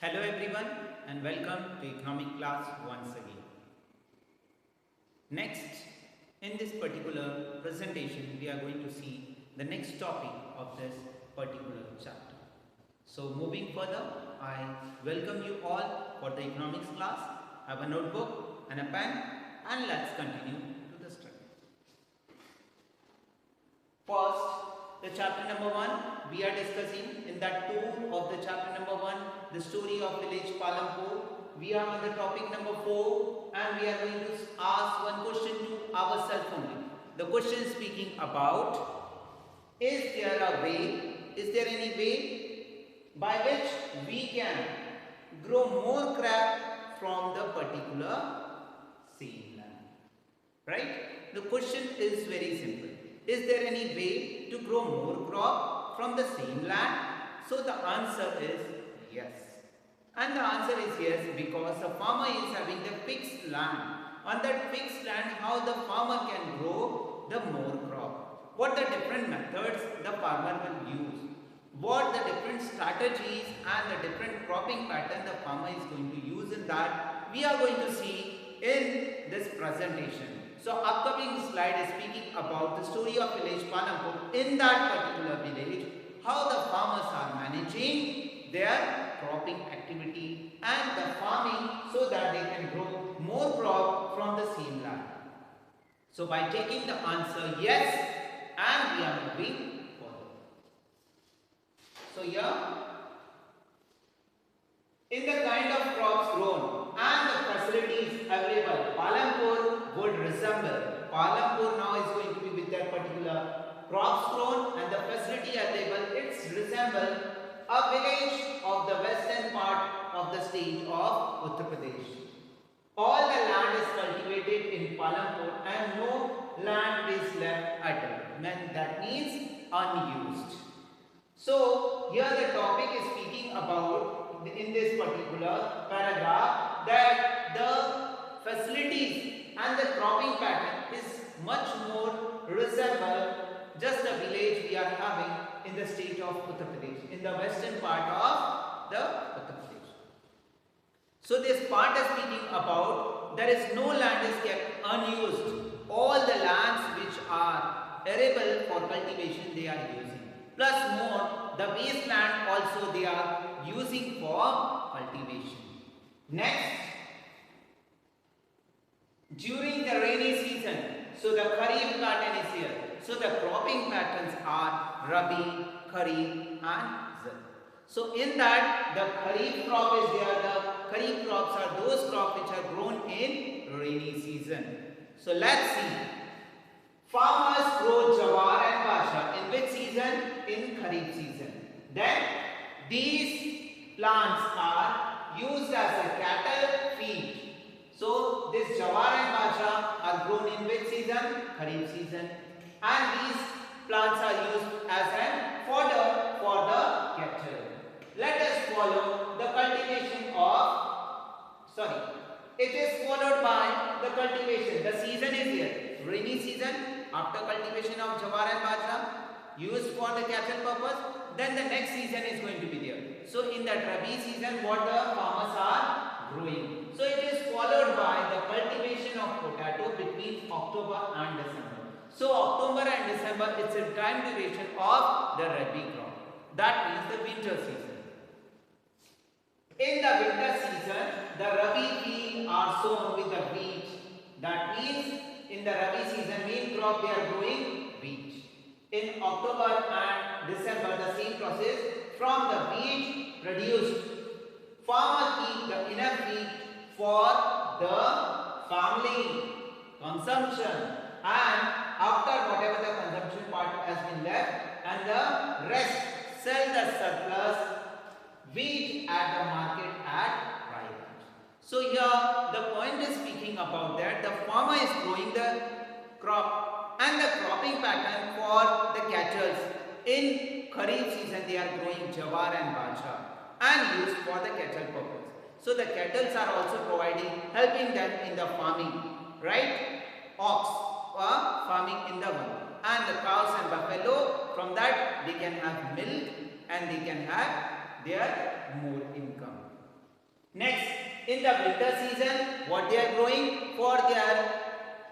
Hello everyone and welcome to economic class once again. Next, in this particular presentation, we are going to see the next topic of this particular chapter. So moving further, I welcome you all for the economics class. Have a notebook and a pen and let's continue to the study. First, the chapter number 1, we are discussing in that 2 of the chapter number 1, the story of village Palampur. We are on the topic number 4 and we are going to ask one question to ourselves only. The question is speaking about, is there any way by which we can grow more crab from the particular same land? Right? The question is very simple. Is there any way to grow more crop from the same land? So the answer is yes. And the answer is yes because the farmer is having the fixed land. On that fixed land, how the farmer can grow the more crop? What the different methods the farmer will use? What the different strategies and the different cropping pattern the farmer is going to use in that, we are going to see in this presentation. So upcoming slide is speaking about the story of village Palampur. In that particular village, how the farmers are managing their cropping activity and the farming so that they can grow more crop from the same land. So by taking the answer yes, and we are moving forward. So here, in the kind of crops grown and the facilities available, Palampur would resemble. Palampur now is going to be with that particular crops grown and the facility available. It's resemble a village of the western part of the state of Uttar Pradesh. All the land is cultivated in Palampur and no land is left idle. That means unused. So here the topic is speaking about in this particular paragraph that the facilities and the cropping pattern is much more resemble just the village we are having in the state of Uttar Pradesh, in the western part of the Uttar Pradesh. So this part is speaking about there is no land is kept unused. All the lands which are arable for cultivation they are using. Plus more, the wasteland also they are using for cultivation. Next, during the rainy season, so the Kharif pattern is here. So the cropping patterns are Rabi, Kharif and Zaid. So in that the Kharif crop is there. The Kharif crops are those crops which are grown in rainy season. So let's see. Farmers grow jawar and bajra in which season? In Kharif season. Then these plants are used as a cattle feed. So this jawar and bajra are grown in which season? Kharif season. And these plants are used as a fodder for the cattle. Let us follow the cultivation of, it is followed by the cultivation. The season is here. Rainy season, after cultivation of jawar and bajra, used for the cattle purpose. Then the next season is going to be there. So in that Rabi season, what the farmers are growing. So it is followed by the cultivation of potato between October and December. So October and December, it's a time duration of the Rabi crop. That means the winter season. In the winter season, the Rabi fields are sown with the wheat. That means in the Rabi season, main crop they are growing wheat. In October and December, the same process. From the wheat produced, farmer keep the enough wheat for the family consumption, and after whatever the consumption part has been left, and the rest sell the surplus wheat at the market at price. So here the point is speaking about that the farmer is growing the crop and the cropping pattern for the cattle. In Kharif season they are growing jawar and bajra and used for the cattle purpose. So the cattle are also providing, helping them in the farming, right? Ox farming in the one, and the cows and buffalo, from that they can have milk and they can have their more income. Next, in the winter season, what they are growing for their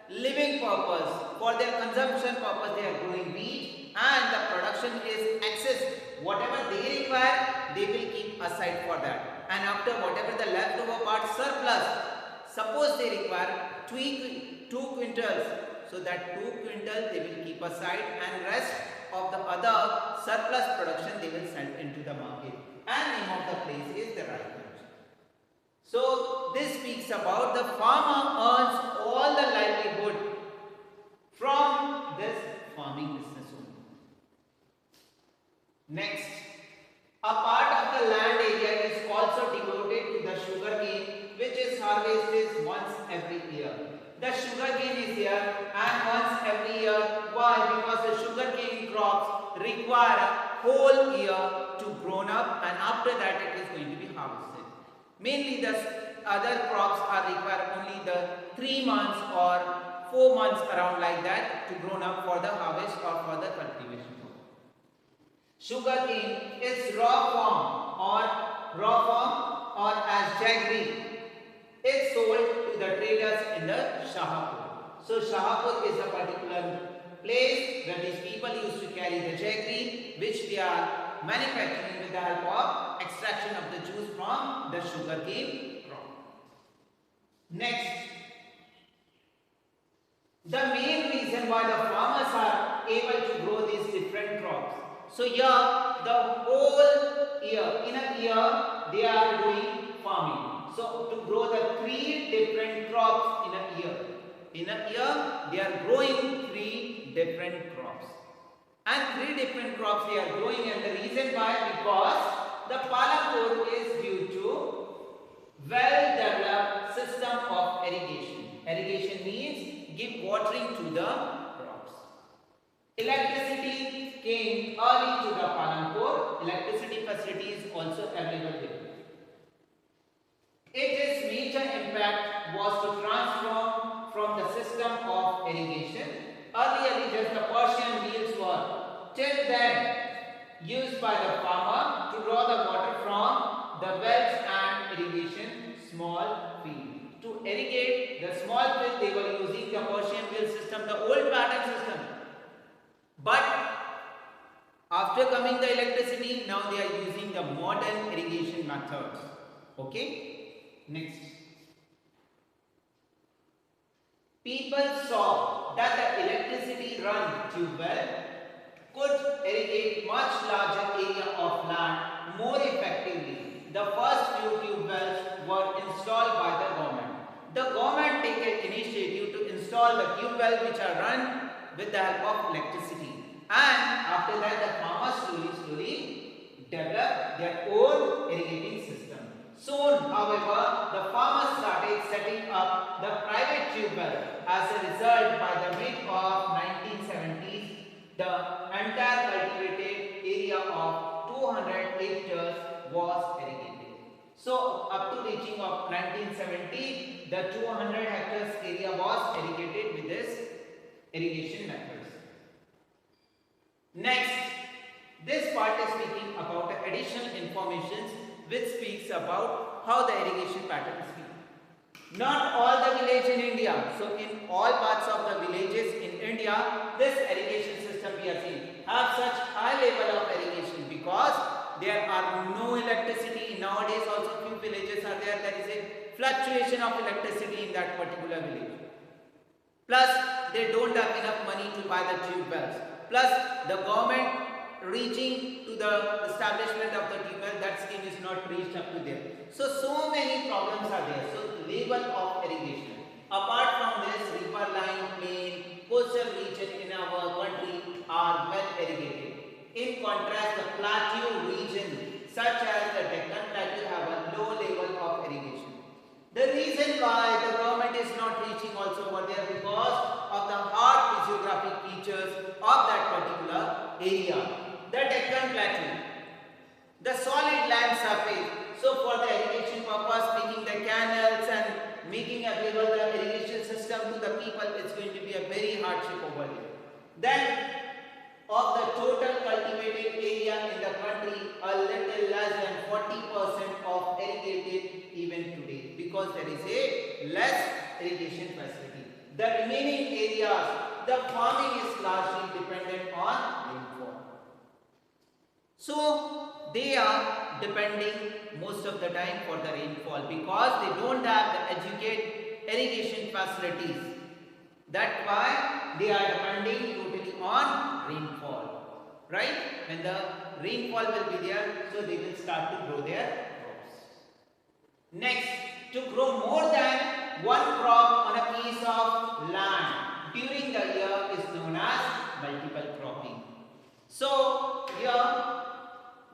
living purpose, for their consumption purpose, they are growing wheat, and the production is excess. Whatever they require, they will keep aside for that. And after whatever the leftover part surplus, suppose they require 2 quintals, so that 2 quintals they will keep aside, and rest of the other surplus production they will sell into the market. And name of the place is the rice. So this speaks about the farmer earns all the livelihood from this farming business only. Next, a part of the land area is also devoted to the sugarcane, which is harvested once every year. The sugarcane is here and once every year. Why? Because the sugarcane crops require a whole year to grow up, and after that it is going to be harvested. Mainly the other crops are require only the 3 months or 4 months around like that to grow up for the harvest or for the cultivation. Sugarcane is raw form or as jaggery. It's sold to the traders in the Shahpur. So Shahpur is a particular place where these people used to carry the jaggery, which they are manufacturing with the help of extraction of the juice from the sugarcane crop. Next, the main reason why the farmers are able to grow these different crops. So here, the whole year, in a year, they are doing farming. So to grow the 3 different crops in a year. In a year, they are growing 3 different crops. And 3 different crops they are growing, and the reason why, because the Palampur is due to well-developed system of irrigation. Irrigation means give watering to the crops. Electricity came early to the Palampur. Electricity facility is also available here. Its major impact was to transform from the system of irrigation. Earlier, just the Persian wheels were till then used by the farmer to draw the water from the wells and irrigation small field. To irrigate the small field, they were using the Persian wheel system, the old pattern system. But after coming the electricity, now they are using the modern irrigation methods. Okay. Next. People saw that the electricity run tube well could irrigate much larger area of land more effectively. The first few tube wells were installed by the government. The government took initiative to install the tube wells which are run with the help of electricity. And after that, the farmers slowly developed their own irrigating system. Soon, however, the farmers started setting up the private tube well. As a result, by the mid of 1970s, the entire cultivated area of 200 hectares was irrigated. So, up to reaching of 1970, the 200 hectares area was irrigated with this irrigation methods. Next, this part is speaking about the additional information which speaks about how the irrigation pattern is being. Not all the villages in India, so in all parts of the villages in India, this irrigation system we are seeing have such high level of irrigation because there are no electricity. Nowadays also few villages are there is a fluctuation of electricity in that particular village. Plus they don't have enough money to buy the tube wells. Plus the government reaching to the establishment of the tube well, that scheme is not reached up to there. So many problems are there. So level of irrigation. Apart from this, riverine, plain, coastal region in our country are well irrigated. In contrast, the plateau region such as the Deccan Plateau have a low level of irrigation. The reason why the government is not reaching also over there because of the hard physiographic features of that particular area. The Deccan Plateau, the solid land surface. So for the irrigation purpose, making the canals and making available the irrigation system to the people, it's going to be a very hardship over there. Then of the total cultivated area in the country, a little less than 40% of irrigated even today because there is a less irrigation facility. The remaining areas, the farming is largely dependent on rainfall. So they are depending most of the time for the rainfall because they don't have the adequate irrigation facilities. That's why they are depending totally on rainfall, right? When the rainfall will be there, so they will start to grow their crops. Next, to grow more than one crop on a piece of land during the year is known as multiple cropping. So here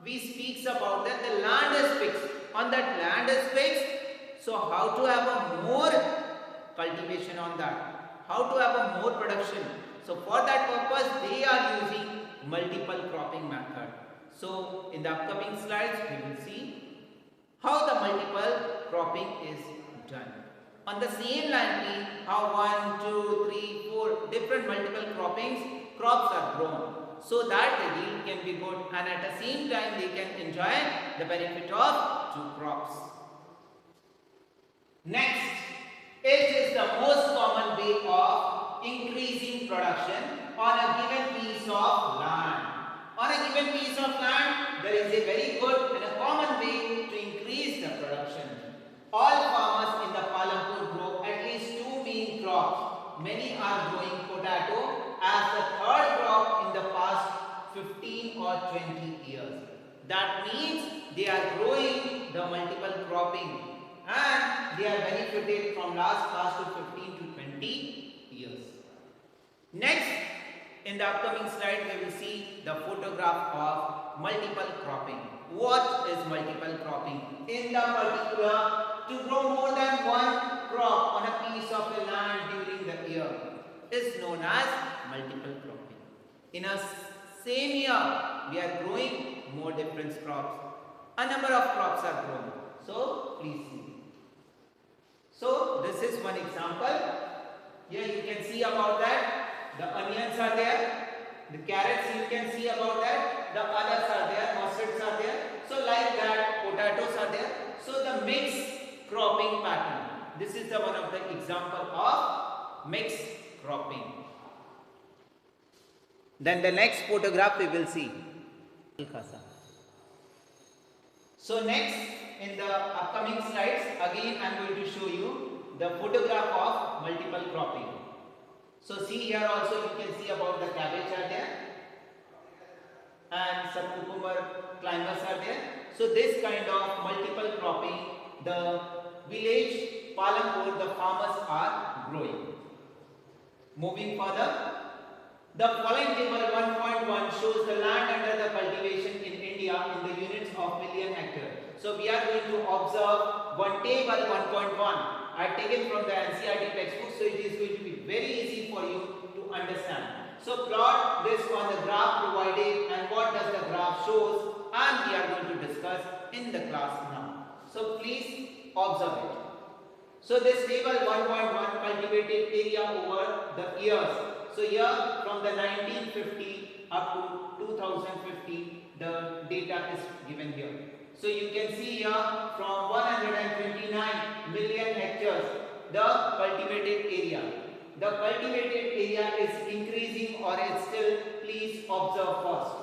we speaks about that the land is fixed. On that land is fixed. So how to have a more cultivation on that? How to have a more production? So for that purpose they are using multiple cropping method. So in the upcoming slides we will see how the multiple cropping is done. On the same line how 1, 2, 3, 4 different multiple crops are grown, so that the yield can be good and at the same time they can enjoy the benefit of 2 crops. Next, it is the most common way of increasing production on a given piece of land. On a given piece of land, there is a very good and a common way to increase the production. All farmers in the Palampur grow at least 2 main crops. Many are growing potato as the third crop in the past 15 or 20 years. That means they are growing the multiple cropping and they are benefited from last to 15 to 20 years. Next, in the upcoming slide we will see the photograph of multiple cropping. What is multiple cropping? In the particular, to grow more than one crop on a piece of the land during the year is known as multiple cropping. In a same year, we are growing more different crops. A number of crops are grown. So, please see. So, this is one example. Here you can see about that. The onions are there. The carrots you can see about that. The others are there. Mustards are there. So, like that, potatoes are there. So, the mixed cropping pattern. This is the one of the example of mixed cropping. Then the next photograph we will see. So next in the upcoming slides again I am going to show you the photograph of multiple cropping. So see here also you can see about the cabbage are there and some cucumber climbers are there. So this kind of multiple cropping the village Palampur the farmers are growing. Moving further, the following table 1.1 shows the land under the cultivation in India in the units of million hectare. So we are going to observe one table 1.1. I have taken from the NCERT textbook, so it is going to be very easy for you to understand. So plot this on the graph provided and what does the graph shows, and we are going to discuss in the class now. So please observe it. So this table 1.1 cultivated area over the years. So here from the 1950 up to 2050 the data is given here. So you can see here from 129 million hectares the cultivated area. The cultivated area is increasing or is still, please observe first.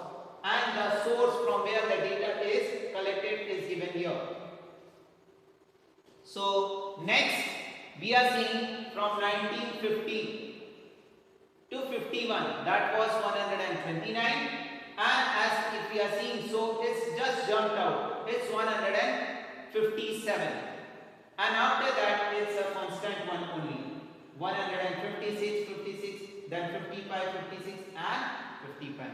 And the source from where the data is collected is given here. So next we are seeing from 1950 to 51, that was 129, and as if we are seeing, so it's just jumped out, it's 157, and after that it's a constant one only, 156, 56, then 55, 56 and 55.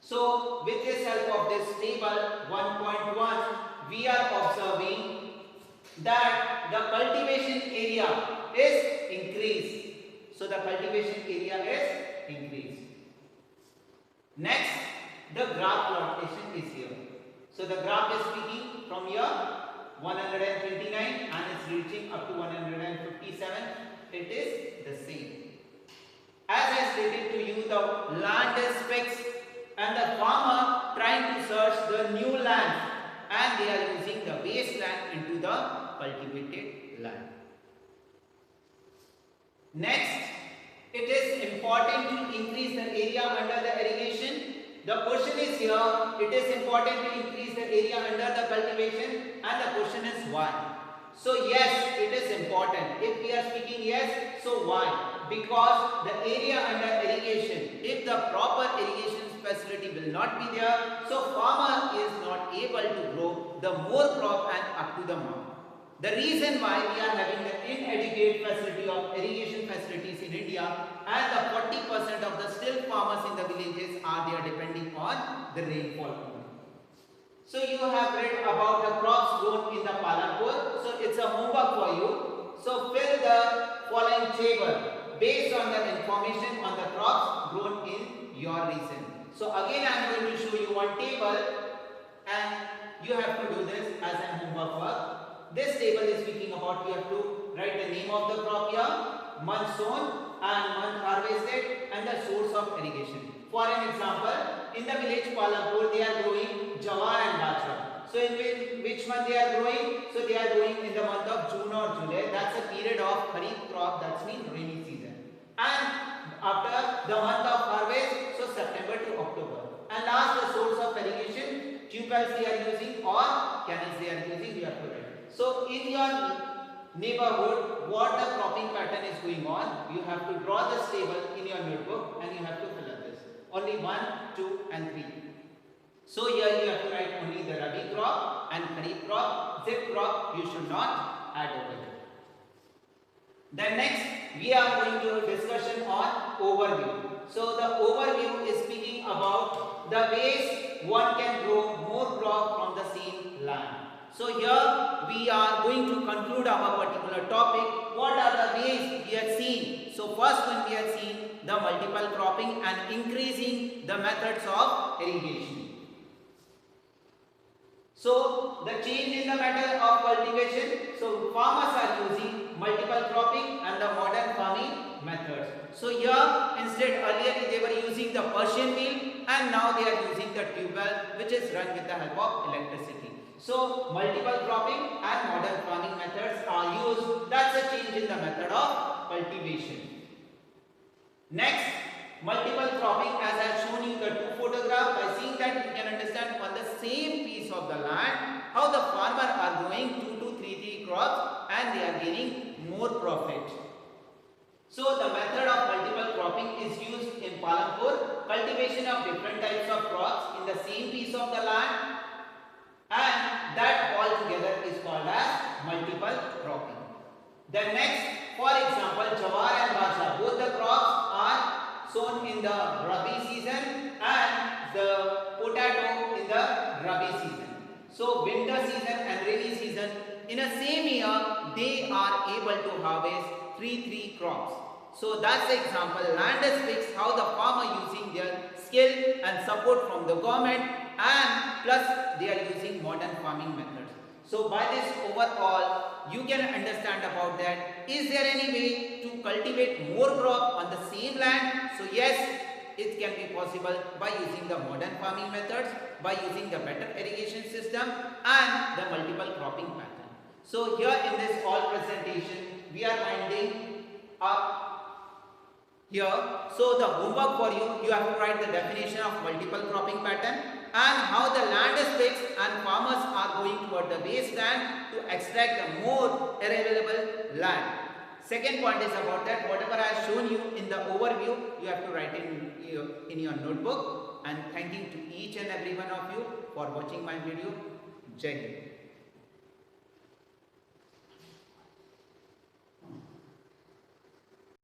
So with this help of this table 1.1 we are observing that the cultivation area is increased. So the cultivation area is increased. Next, the graph plantation is here. So the graph is speaking from here 129 and it's reaching up to 157. It is the same. As I stated to you, the land is fixed and the farmer trying to search the new land and they are using the wasteland into the cultivated land. Next, it is important to increase the area under the irrigation. The question is here, it is important to increase the area under the cultivation, and the question is why. So yes, it is important. If we are speaking yes, so why? Because the area under irrigation, if the proper irrigation facility will not be there, so farmer is not able to grow the more crop and up to the mark. The reason why we are having the inadequate facility of irrigation facilities in India, and the 40% of the still farmers in the villages are they are depending on the rainfall only. So you have read about the crops grown in the Palanpur. So it's a homework for you. So fill the following table based on the information on the crops grown in your region. So again I am going to show you one table, and you have to do this as a homework work. This table is speaking about, you have to write the name of the crop here, month sown and month harvested, and the source of irrigation. For an example, in the village Palanpur they are growing jawar and bajra. So in which month they are growing? So they are growing in the month of June or July. That's a period of kharif crop, that's mean rainy season. And after the month of harvest, so September to October. And last, the source of irrigation, tubewells they are using or canals they are using, we have to write. So in your neighborhood, what the cropping pattern is going on, you have to draw this table in your notebook and you have to fill up this. Only 1, 2 and 3. So here you have to write only the Rabi crop and Kharif crop. Zip crop you should not add over here. Then next we are going to discussion on overview. So the overview is speaking about the ways one can grow more crop from the same land. So here we are going to conclude our particular topic. What are the ways we have seen? So first one we have seen the multiple cropping and increasing the methods of irrigation. So the change in the method of cultivation. So farmers are using multiple cropping and the modern farming methods. So here instead earlier they were using the Persian wheel, and now they are using the tubewell which is run with the help of electricity. So multiple cropping and modern farming methods are used. That's a change in the method of cultivation. Next, multiple cropping, as I have shown you the two photographs. By seeing that you can understand on the same piece of the land how the farmer are growing 2 to 3 crops and they are gaining more profit. So the method of multiple cropping is used in Palanpur, cultivation of different types of crops in the same piece of the land, and that all together is called as multiple cropping. Then next, for example, jawar and bajra, both the crops are sown in the Rabi season and the potato in the Rabi season. So winter season and rainy season, in a same year they are able to harvest 3 crops. So that's the example. Land is fixed, how the farmer using their skill and support from the government, and plus they are using modern farming methods. So by this overall you can understand about that. Is there any way to cultivate more crop on the same land? So yes, it can be possible by using the modern farming methods, by using the better irrigation system and the multiple cropping pattern. So here in this all presentation we are winding up here. So the homework for you, you have to write the definition of multiple cropping pattern and how the land is fixed and farmers are going toward the wasteland to extract the more available land. Second point is about that whatever I have shown you in the overview, you have to write in your notebook. And thanking to each and every one of you for watching my video. Jai Hind.